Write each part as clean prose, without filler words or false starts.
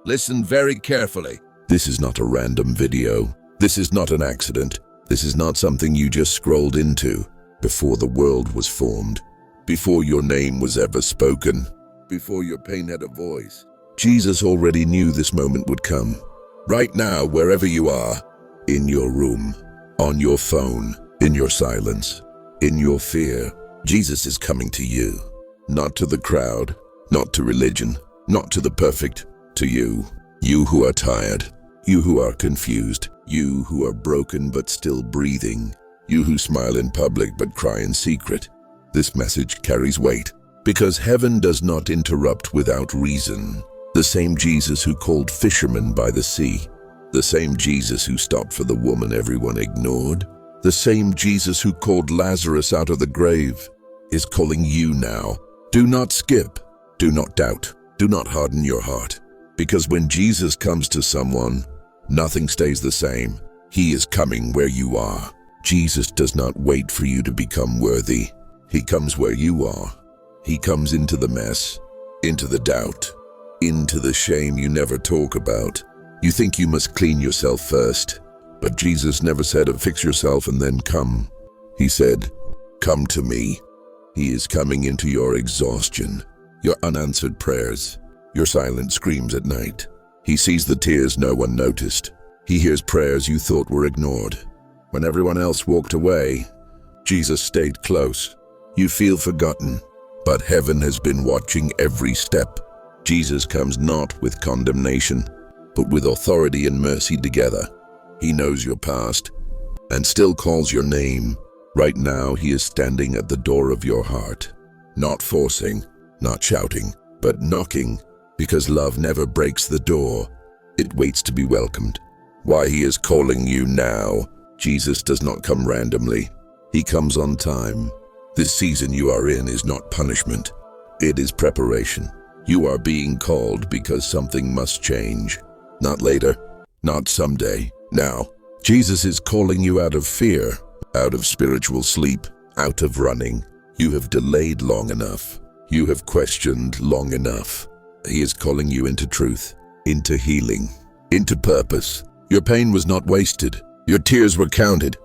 Listen very carefully. This is not a random video. This is not an accident. This is not something you just scrolled into. Before the world was formed, before your name was ever spoken, before your pain had a voice, Jesus already knew this moment would come. Right now, wherever you are, in your room, on your phone, in your silence, in your fear, Jesus is coming to you. Not to the crowd, not to religion, not to the perfect, to you. You who are tired, you who are confused, you who are broken but still breathing, you who smile in public but cry in secret. This message carries weight, because heaven does not interrupt without reason. The same Jesus who called fishermen by the sea, the same Jesus who stopped for the woman everyone ignored, the same Jesus who called Lazarus out of the grave, is calling you now. Do not skip, do not doubt, do not harden your heart, because when Jesus comes to someone, nothing stays the same. He is coming where you are. Jesus does not wait for you to become worthy. He comes where you are. He comes into the mess, into the doubt, into the shame you never talk about. You think you must clean yourself first, but Jesus never said fix yourself and then come. He said, come to me. He is coming into your exhaustion, your unanswered prayers, your silent screams at night. He sees the tears no one noticed. He hears prayers you thought were ignored. When everyone else walked away, Jesus stayed close. You feel forgotten, but heaven has been watching every step. Jesus comes not with condemnation, but with authority and mercy together. He knows your past and still calls your name. Right now, he is standing at the door of your heart, not forcing, not shouting, but knocking, because love never breaks the door. It waits to be welcomed. Why he is calling you now. Jesus does not come randomly. He comes on time. This season you are in is not punishment. It is preparation. You are being called because something must change. Not later, not someday, now. Jesus is calling you out of fear, out of spiritual sleep, out of running. You have delayed long enough. You have questioned long enough. He is calling you into truth, into healing, into purpose. Your pain was not wasted. Your tears were counted.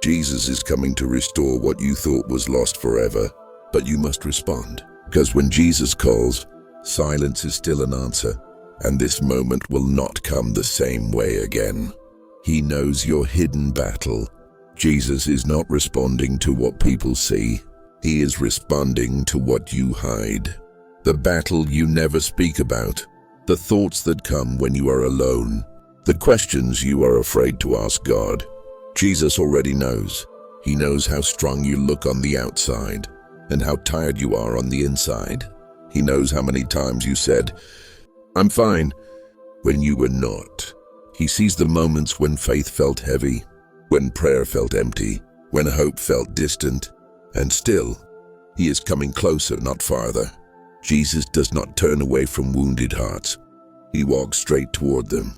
Jesus is coming to restore what you thought was lost forever. But you must respond, because when Jesus calls, silence is still an answer, and this moment will not come the same way again. He knows your hidden battle. Jesus is not responding to what people see. He is responding to what you hide. The battle you never speak about. The thoughts that come when you are alone. The questions you are afraid to ask God. Jesus already knows. He knows how strong you look on the outside and how tired you are on the inside. He knows how many times you said, I'm fine, when you were not. He sees the moments when faith felt heavy, when prayer felt empty, when hope felt distant, and still, he is coming closer, not farther. Jesus does not turn away from wounded hearts. He walks straight toward them.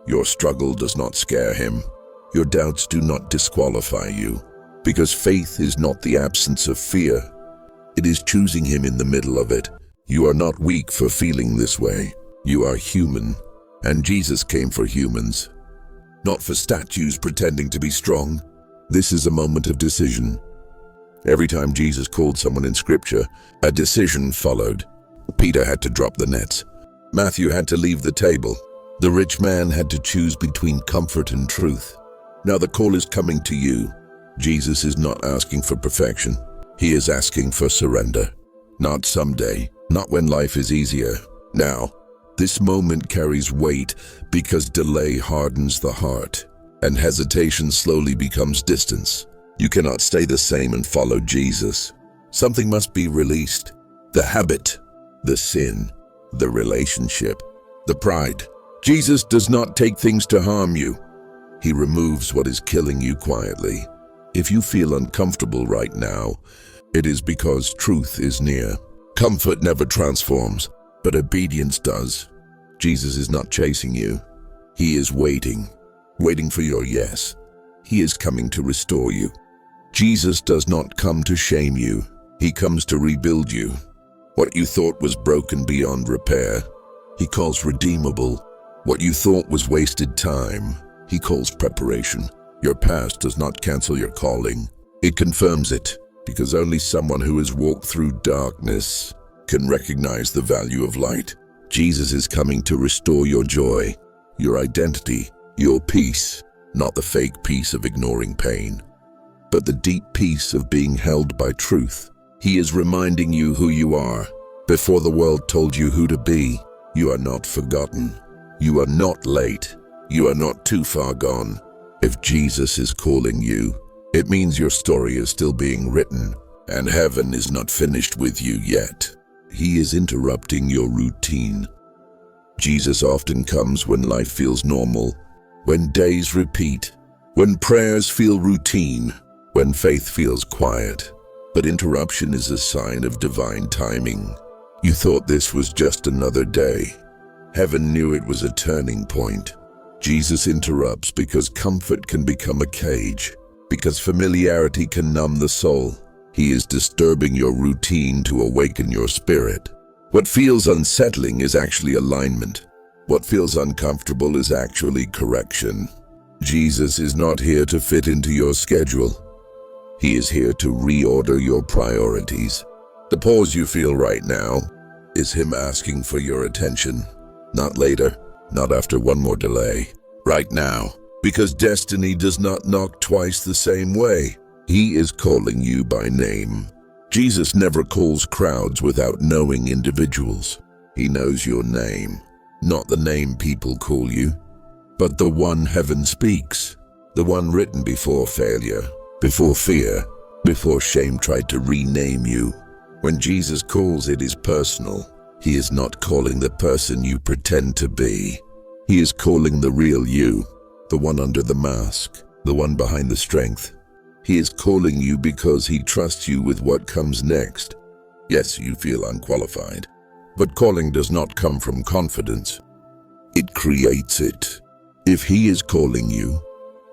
Your struggle does not scare him. Your doubts do not disqualify you, because faith is not the absence of fear. It is choosing him in the middle of it. You are not weak for feeling this way. You are human, and Jesus came for humans, not for statues pretending to be strong. This is a moment of decision. Every time Jesus called someone in Scripture, a decision followed. Peter had to drop the nets. Matthew had to leave the table. The rich man had to choose between comfort and truth. Now the call is coming to you. Jesus is not asking for perfection. He is asking for surrender. Not someday, not when life is easier. Now, this moment carries weight because delay hardens the heart, and hesitation slowly becomes distance. You cannot stay the same and follow Jesus. Something must be released. The habit, the sin, the relationship, the pride. Jesus does not take things to harm you. He removes what is killing you quietly. If you feel uncomfortable right now, it is because truth is near. Comfort never transforms, but obedience does. Jesus is not chasing you. He is waiting for your yes. He is coming to restore you. Jesus does not come to shame you. He comes to rebuild you. What you thought was broken beyond repair, He calls redeemable. What you thought was wasted time, he calls preparation. Your past does not cancel your calling. It confirms it, because only someone who has walked through darkness can recognize the value of light. Jesus is coming to restore your joy, your identity, your peace, not the fake peace of ignoring pain, but the deep peace of being held by truth. He is reminding you who you are. Before the world told you who to be, you are not forgotten. You are not late. You are not too far gone. If Jesus is calling you, it means your story is still being written, and heaven is not finished with you yet. He is interrupting your routine. Jesus often comes when life feels normal, when days repeat, when prayers feel routine, when faith feels quiet. But interruption is a sign of divine timing. You thought this was just another day. Heaven knew it was a turning point. Jesus interrupts because comfort can become a cage, because familiarity can numb the soul. He is disturbing your routine to awaken your spirit. What feels unsettling is actually alignment. What feels uncomfortable is actually correction. Jesus is not here to fit into your schedule. He is here to reorder your priorities. The pause you feel right now is him asking for your attention. Not later, not after one more delay. Right now, because destiny does not knock twice the same way. He is calling you by name. Jesus never calls crowds without knowing individuals. He knows your name, not the name people call you, but the one heaven speaks, the one written before failure, before fear, before shame tried to rename you. When Jesus calls, it is personal. He is not calling the person you pretend to be. He is calling the real you, the one under the mask, the one behind the strength. He is calling you because he trusts you with what comes next. Yes, you feel unqualified, but calling does not come from confidence. It creates it. If he is calling you,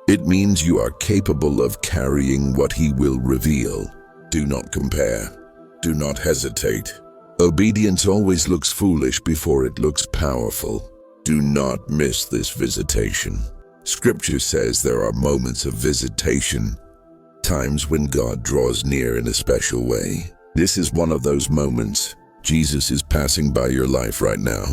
it means you are capable of carrying what he will reveal. Do not compare. Do not hesitate. Obedience always looks foolish before it looks powerful. Do not miss this visitation. Scripture says there are moments of visitation, times when God draws near in a special way. This is one of those moments. Jesus is passing by your life right now,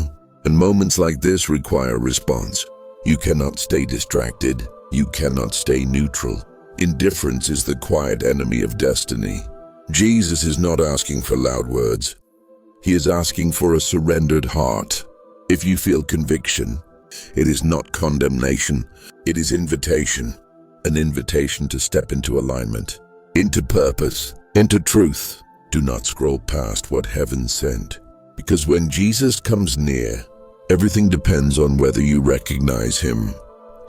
and moments like this require response. You cannot stay distracted. You cannot stay neutral. Indifference is the quiet enemy of destiny. Jesus is not asking for loud words. He is asking for a surrendered heart. If you feel conviction, it is not condemnation. It is invitation. An invitation to step into alignment, into purpose, into truth. Do not scroll past what heaven sent, because when Jesus comes near, everything depends on whether you recognize him.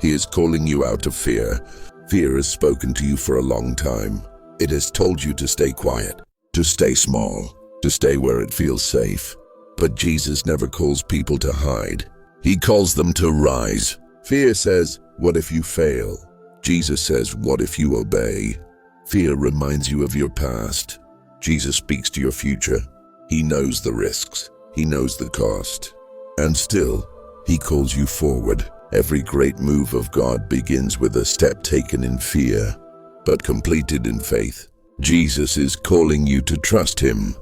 He is calling you out of fear. Fear has spoken to you for a long time. It has told you to stay quiet, to stay small, to stay where it feels safe. But Jesus never calls people to hide. He calls them to rise. Fear says, "What if you fail?" Jesus says, "What if you obey?" Fear reminds you of your past. Jesus speaks to your future. He knows the risks. He knows the cost. And still, he calls you forward. Every great move of God begins with a step taken in fear, but completed in faith. Jesus is calling you to trust him,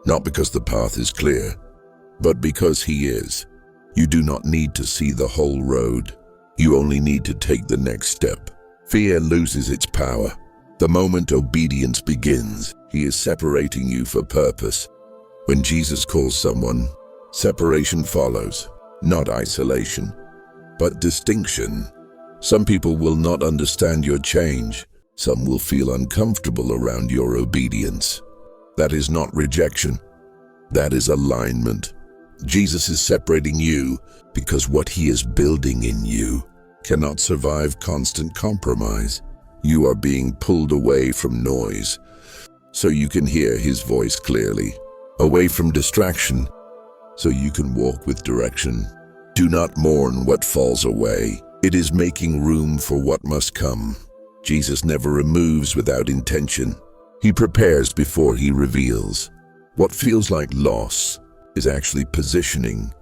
not because the path is clear, but because he is. You do not need to see the whole road. You only need to take the next step. Fear loses its power. The moment obedience begins, he is separating you for purpose. When Jesus calls someone, separation follows, not isolation, but distinction. Some people will not understand your change. Some will feel uncomfortable around your obedience. That is not rejection. That is alignment. Jesus is separating you because what he is building in you cannot survive constant compromise. You are being pulled away from noise so you can hear his voice clearly, away from distraction so you can walk with direction. Do not mourn what falls away. It is making room for what must come. Jesus never removes without intention. He prepares before he reveals. What feels like loss is actually positioning.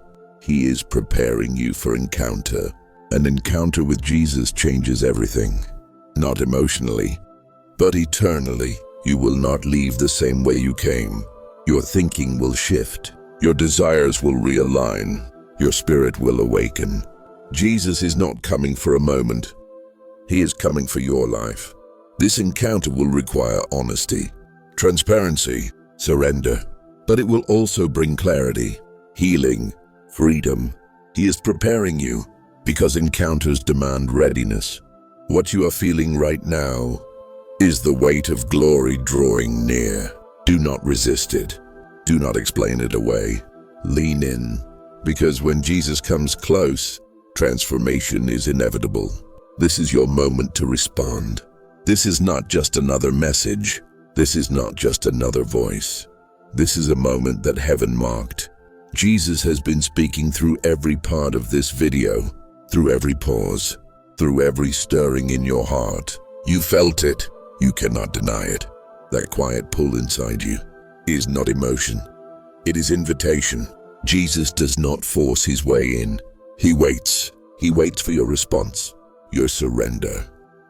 He is preparing you for encounter. An encounter with Jesus changes everything. Not emotionally, but eternally. You will not leave the same way you came. Your thinking will shift. Your desires will realign. Your spirit will awaken. Jesus is not coming for a moment. He is coming for your life. This encounter will require honesty, transparency, surrender, but it will also bring clarity, healing, freedom. He is preparing you because encounters demand readiness. What you are feeling right now is the weight of glory drawing near. Do not resist it. Do not explain it away. Lean in, because when Jesus comes close, transformation is inevitable. This is your moment to respond. This is not just another message. This is not just another voice. This is a moment that heaven marked. Jesus has been speaking through every part of this video, through every pause, through every stirring in your heart. You felt it. You cannot deny it. That quiet pull inside you is not emotion. It is invitation. Jesus does not force his way in. He waits. He waits for your response, your surrender,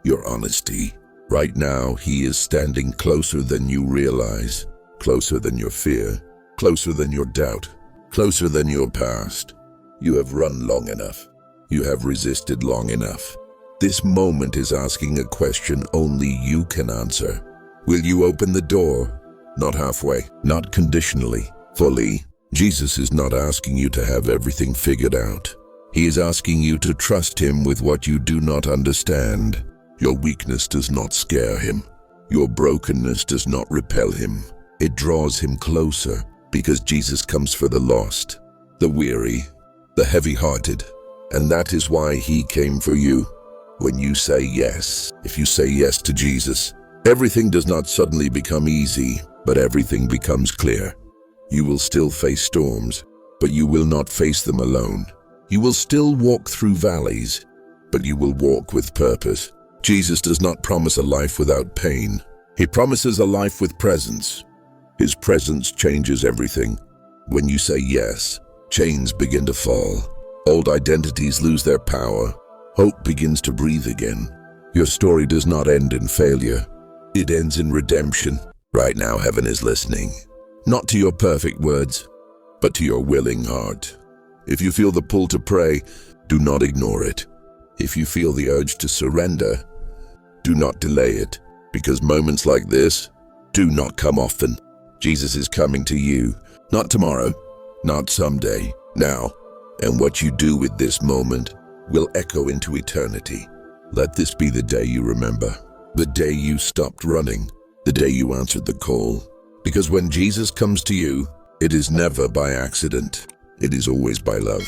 your honesty. Right now, he is standing closer than you realize, closer than your fear, closer than your doubt, closer than your past. You have run long enough. You have resisted long enough. This moment is asking a question only you can answer. Will you open the door? Not halfway, not conditionally, fully. Jesus is not asking you to have everything figured out. He is asking you to trust him with what you do not understand. Your weakness does not scare him. Your brokenness does not repel him. It draws him closer because Jesus comes for the lost, the weary, the heavy-hearted. And that is why he came for you. When you say yes, if you say yes to Jesus, everything does not suddenly become easy, but everything becomes clear. You will still face storms, but you will not face them alone. You will still walk through valleys, but you will walk with purpose. Jesus does not promise a life without pain. He promises a life with presence. His presence changes everything. When you say yes, chains begin to fall. Old identities lose their power. Hope begins to breathe again. Your story does not end in failure. It ends in redemption. Right now, heaven is listening. Not to your perfect words, but to your willing heart. If you feel the pull to pray, do not ignore it. If you feel the urge to surrender, do not delay it, because moments like this do not come often. Jesus is coming to you, not tomorrow, not someday, now. And what you do with this moment will echo into eternity. Let this be the day you remember, the day you stopped running, the day you answered the call. Because when Jesus comes to you, it is never by accident. It is always by love.